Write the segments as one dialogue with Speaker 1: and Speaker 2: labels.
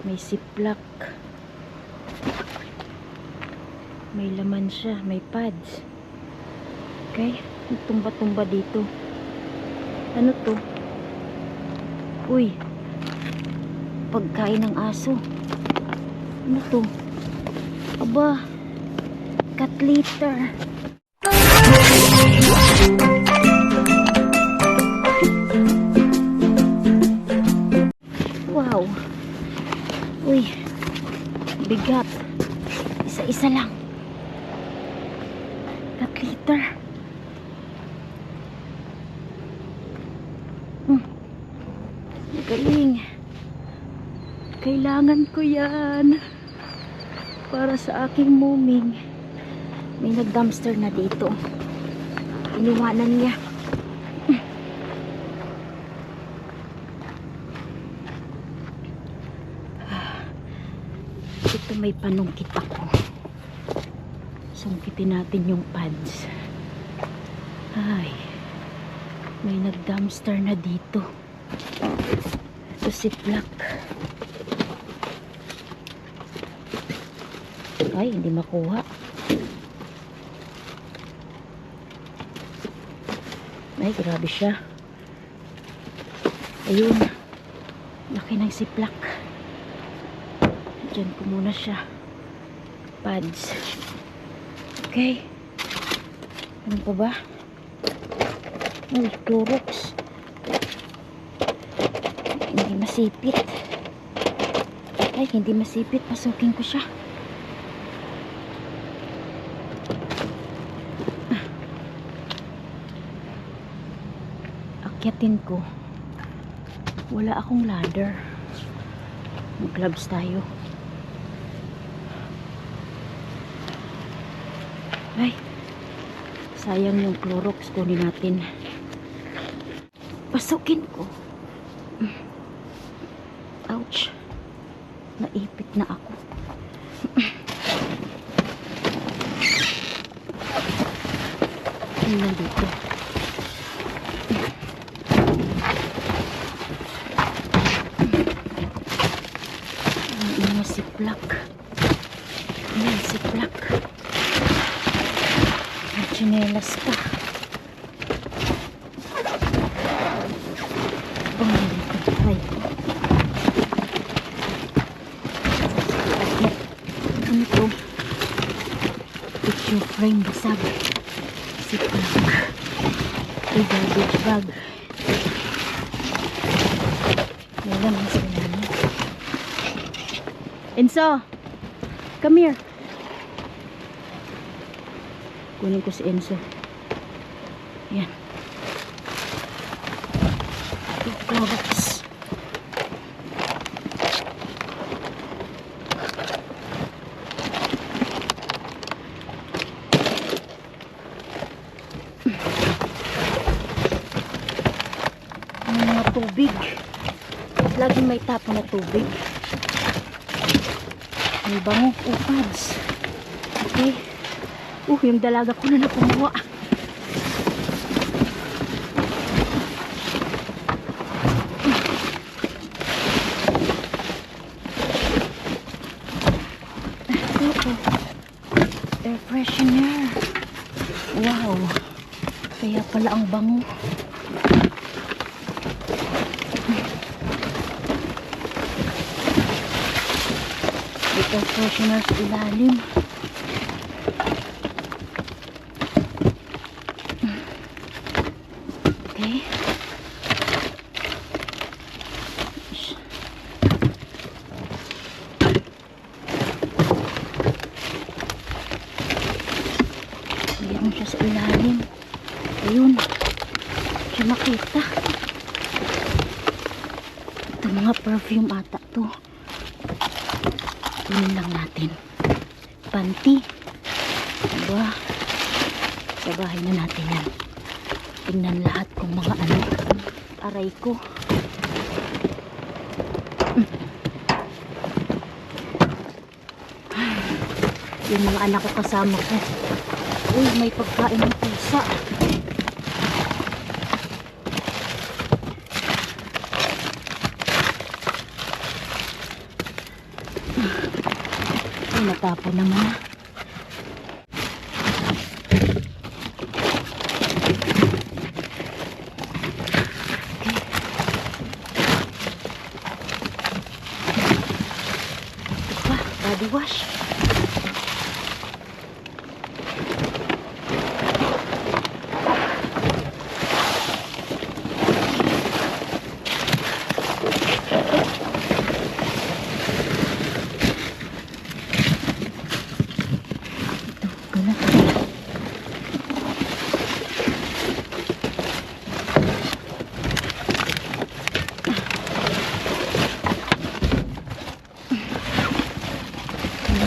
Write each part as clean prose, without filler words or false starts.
Speaker 1: May ziplock. May laman siya. May pads. Okay. Tumba-tumba dito. Ano to? Uy. Pagkain ng aso. Ano to? Aba. Cat litter. Wow. Uy. Bigat. Isa-isa lang. Cat litter. Galing. Kailangan ko yan para sa aking muming. May nag-dumpster na dito. Iniwanan niya. Ito may panungkit ako. Sungkitin natin yung pads. Ay, may nag-dumpster na dito. Ito ziplock. Ay, hindi makuha. Ay, grabe siya. Ayun. Laki ng ziplock. Diyan ko muna siya. Pads. Okay. Ano pa ba? Ay, Clorox. Hindi masipit. Ay, hindi masipit. Pasukin ko siya. Akyatin ko. Wala akong ladder. Mag-gloves tayo. Ay, sayang yung Clorox. Kunin natin. Pasukin ko. Ouch. Naipit na ako. Ano nandito? Ano ziplock? Ayan, ziplock. May chinelas ka. Ay. Ano to? Picture frame basag. Ziplock. Ay, garbage bag. May laman sa ilalim. Enzo! Come here. Kunin ko si Enzo. Yan. Clorox. Mga tubig. Laging may tapo na tubig. May bango. Pads. Okay. Yung dalaga ko na napumuha. Air freshener. Wow. Kaya pala ang bango. Air freshener sa ilalim. Okay. Meron siya sa ilalim. Ayun. Siya makita. Ito mga perfume ata to. Kunin lang natin. Panty. Diba? Sa bahay na natin yan. Tingnan lahat kung mga ano. Aray ko. Yung mga anak ko kasama ko. Uy, may pagkain ng pusa. natapon naman na. Body wash.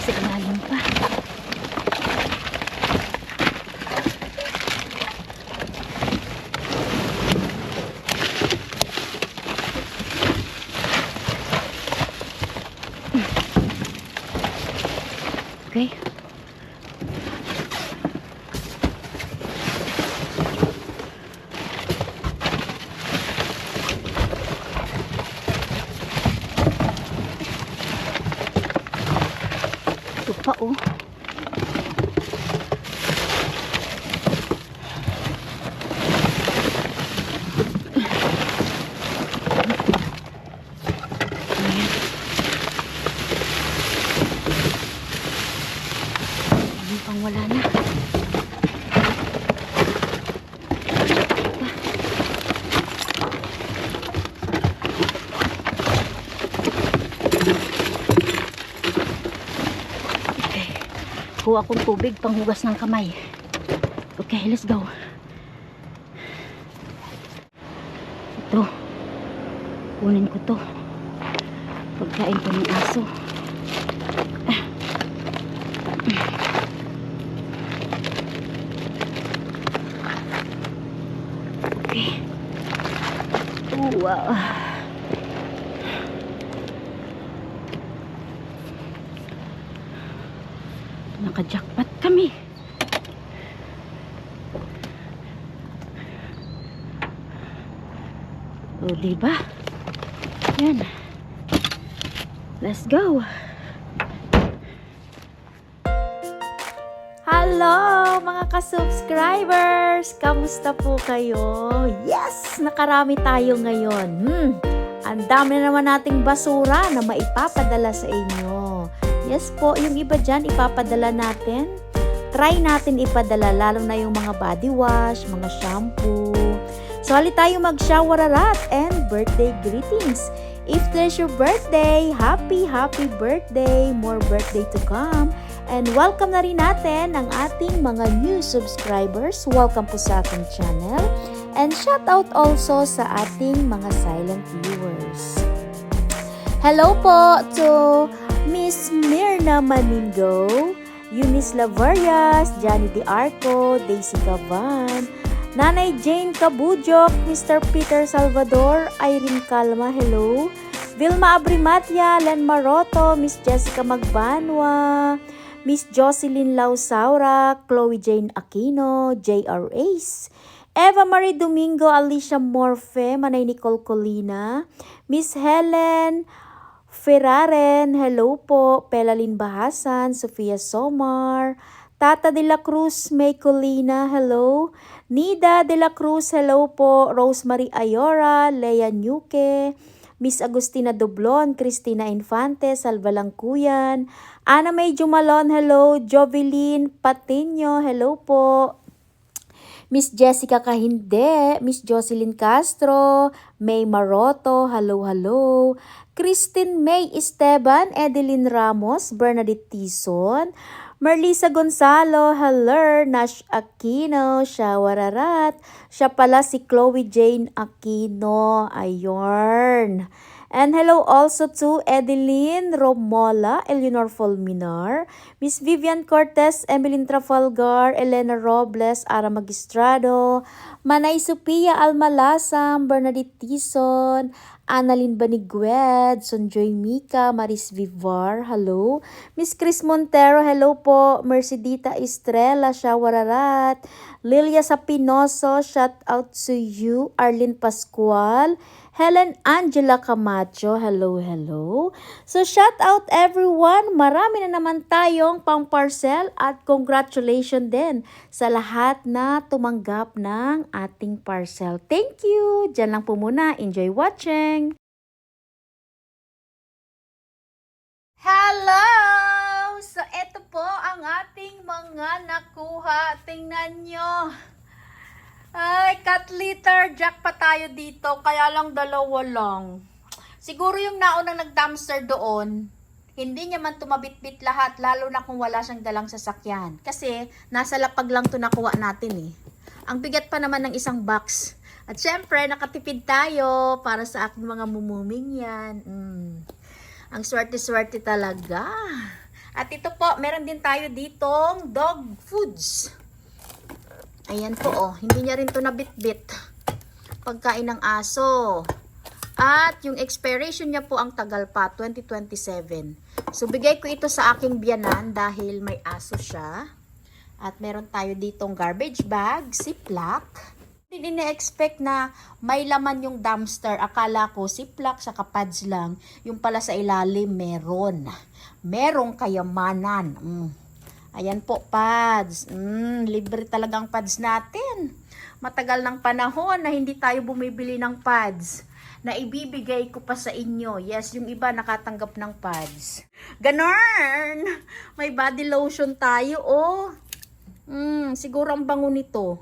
Speaker 1: Sa ilalim pa. Okay. Ito pa oh. Ayan. Ayan pang wala na. Kuha akong tubig panghugas ng kamay. Okay, let's go. Ito. Kunin ko to. Pagkain ko ng aso. Okay. Wow. Naka-jackpot kami. O, diba? Yan. Let's go.
Speaker 2: Hello mga ka-subscribers! Kamusta po kayo? Yes! Nakarami tayo ngayon. Ang dami na naman nating basura na maipapadala sa inyo. Yes po, yung iba dyan ipapadala natin. Try natin ipadala, lalo na yung mga body wash, mga shampoo. So, hali tayo mag-showerarat and birthday greetings. If today's your birthday, happy birthday! More birthday to come. And welcome na rin natin ang ating mga new subscribers. Welcome po sa aking channel. And shout out also sa ating mga silent viewers. Hello po to Miss Mirna Maningo, Eunice Lavarias, Johnny De Arco, Daisy Gavan, Nanay Jane Kabujok, Mr. Peter Salvador, Irene Calma, hello, Vilma Abrimatia, Len Maroto, Miss Jessica Magbanwa, Miss Jocelyn Lausaura, Chloe Jane Aquino, J.R. Ace, Eva Marie Domingo, Alicia Morfe, Manay Nicole Colina, Miss Helen Ferraren, hello po, Pelalyn Bahasan, Sofia Somar, Tata de la Cruz, May Colina, hello, Nida de la Cruz, hello po, Rosemary Ayora, Lea Nyuke, Miss Agustina Doblon, Cristina Infante, Salva Langkuyan, Ana May Jumalon, hello, Jovelyn Patiño, hello po, Miss Jessica Kahinde, Miss Jocelyn Castro, May Maroto, hello, Christine May Esteban, Edeline Ramos, Bernadette Tison, Merlisa Gonzalo, hello, Nash Aquino, Shawararat, siya pala si Chloe Jane Aquino, ayorn. And hello also to Edeline Romola, Eleanor Fulminar, Miss Vivian Cortez, Emeline Trafalgar, Elena Robles, Ara Magistrado, Manay Sophia Almalasam, Bernadette Tison, Annalyn Banigued, Sonjoy Mika, Maris Vivar, hello. Miss Chris Montero, hello po. Mercedita Estrella, Shawararat. Lilia Sapinoso, shout out to you. Arlene Pascual. Helen Angela Camacho, hello, hello. So shout out everyone. Marami na naman tayong pang-parcel at congratulations din sa lahat na tumanggap ng ating parcel. Thank you. Diyan lang po muna. Enjoy watching. Hello! So ito po ang ating mga nakuha. Tingnan nyo. Ay, cat litter, jackpot tayo dito, kaya lang dalawa lang. Siguro yung naunang nag-dumpster doon, hindi niya man tumabitbit lahat, lalo na kung wala siyang dalang sasakyan. Kasi, nasa lapag lang to nakuha natin eh. Ang bigat pa naman ng isang box. At syempre, nakatipid tayo para sa aking mga mumuming yan. Ang swerte-swerte talaga. At ito po, meron din tayo ditong dog foods. Ayan po oh, hindi niya rin to nabitbit. Pagkain ng aso. At yung expiration niya po ang tagal pa, 2027. So bigay ko ito sa aking biyanan dahil may aso siya. At meron tayo ditong garbage bag, Ziploc. Hindi na-expect na may laman yung dumpster. Akala ko Ziploc sa pads lang. Yung pala sa ilalim meron. Merong kayamanan. Ayan po, pads. Libre talagang pads natin. Matagal ng panahon na hindi tayo bumibili ng pads na ibibigay ko pa sa inyo. Yes, yung iba nakatanggap ng pads. Ganon! May body lotion tayo, oh. Siguro ang bango nito.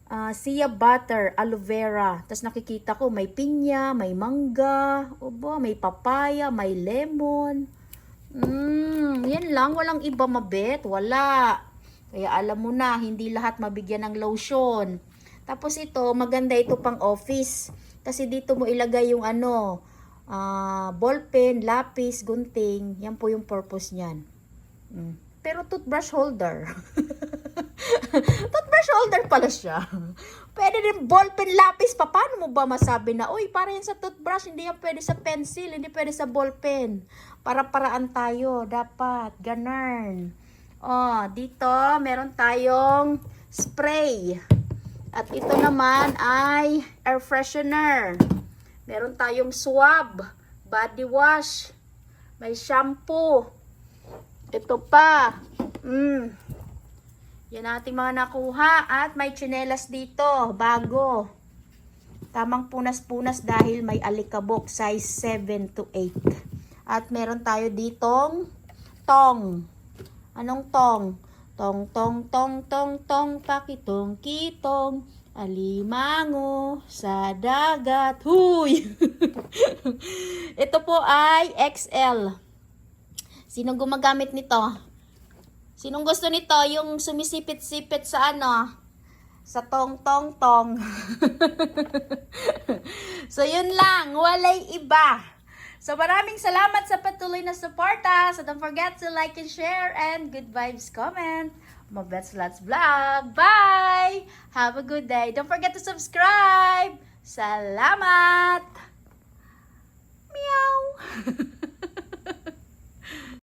Speaker 2: Shea butter, aloe vera. Tapos nakikita ko may pinya, may mangga, may papaya, may lemon. Yan lang, walang iba mabet, wala. Kaya alam mo na, hindi lahat mabigyan ng lotion. Tapos ito, maganda ito pang office. Kasi dito mo ilagay yung ballpen, lapis, gunting. Yan po yung purpose niyan. Pero toothbrush holder. Toothbrush holder pala siya. Pwede rin ballpen, lapis pa. Paano mo ba masabi na, uy, para yan sa toothbrush, hindi yan pwede sa pencil, hindi pwede sa ballpen. Para-paraan tayo, dapat. Ganun. Oh, dito, meron tayong spray. At ito naman ay air freshener. Meron tayong swab, body wash, may shampoo. Ito pa. Yan ating mga nakuha. At may tsinelas dito, bago. Tamang punas-punas dahil may alikabok, size 7 to 8. At meron tayo ditong tong. Anong tong? Tong, tong, tong, tong, tong, pakitong, kitong, alimango sa dagat. Huy! Ito po ay XL. Sinong gumagamit nito? Sinong gusto nito? Yung sumisipit-sipit sa sa tong, tong, tong. So, yun lang. Walay iba. So, maraming salamat sa patuloy na suporta. So, don't forget to like and share and good vibes comment. Mabets Lots Vlog. Bye! Have a good day. Don't forget to subscribe. Salamat! Meow!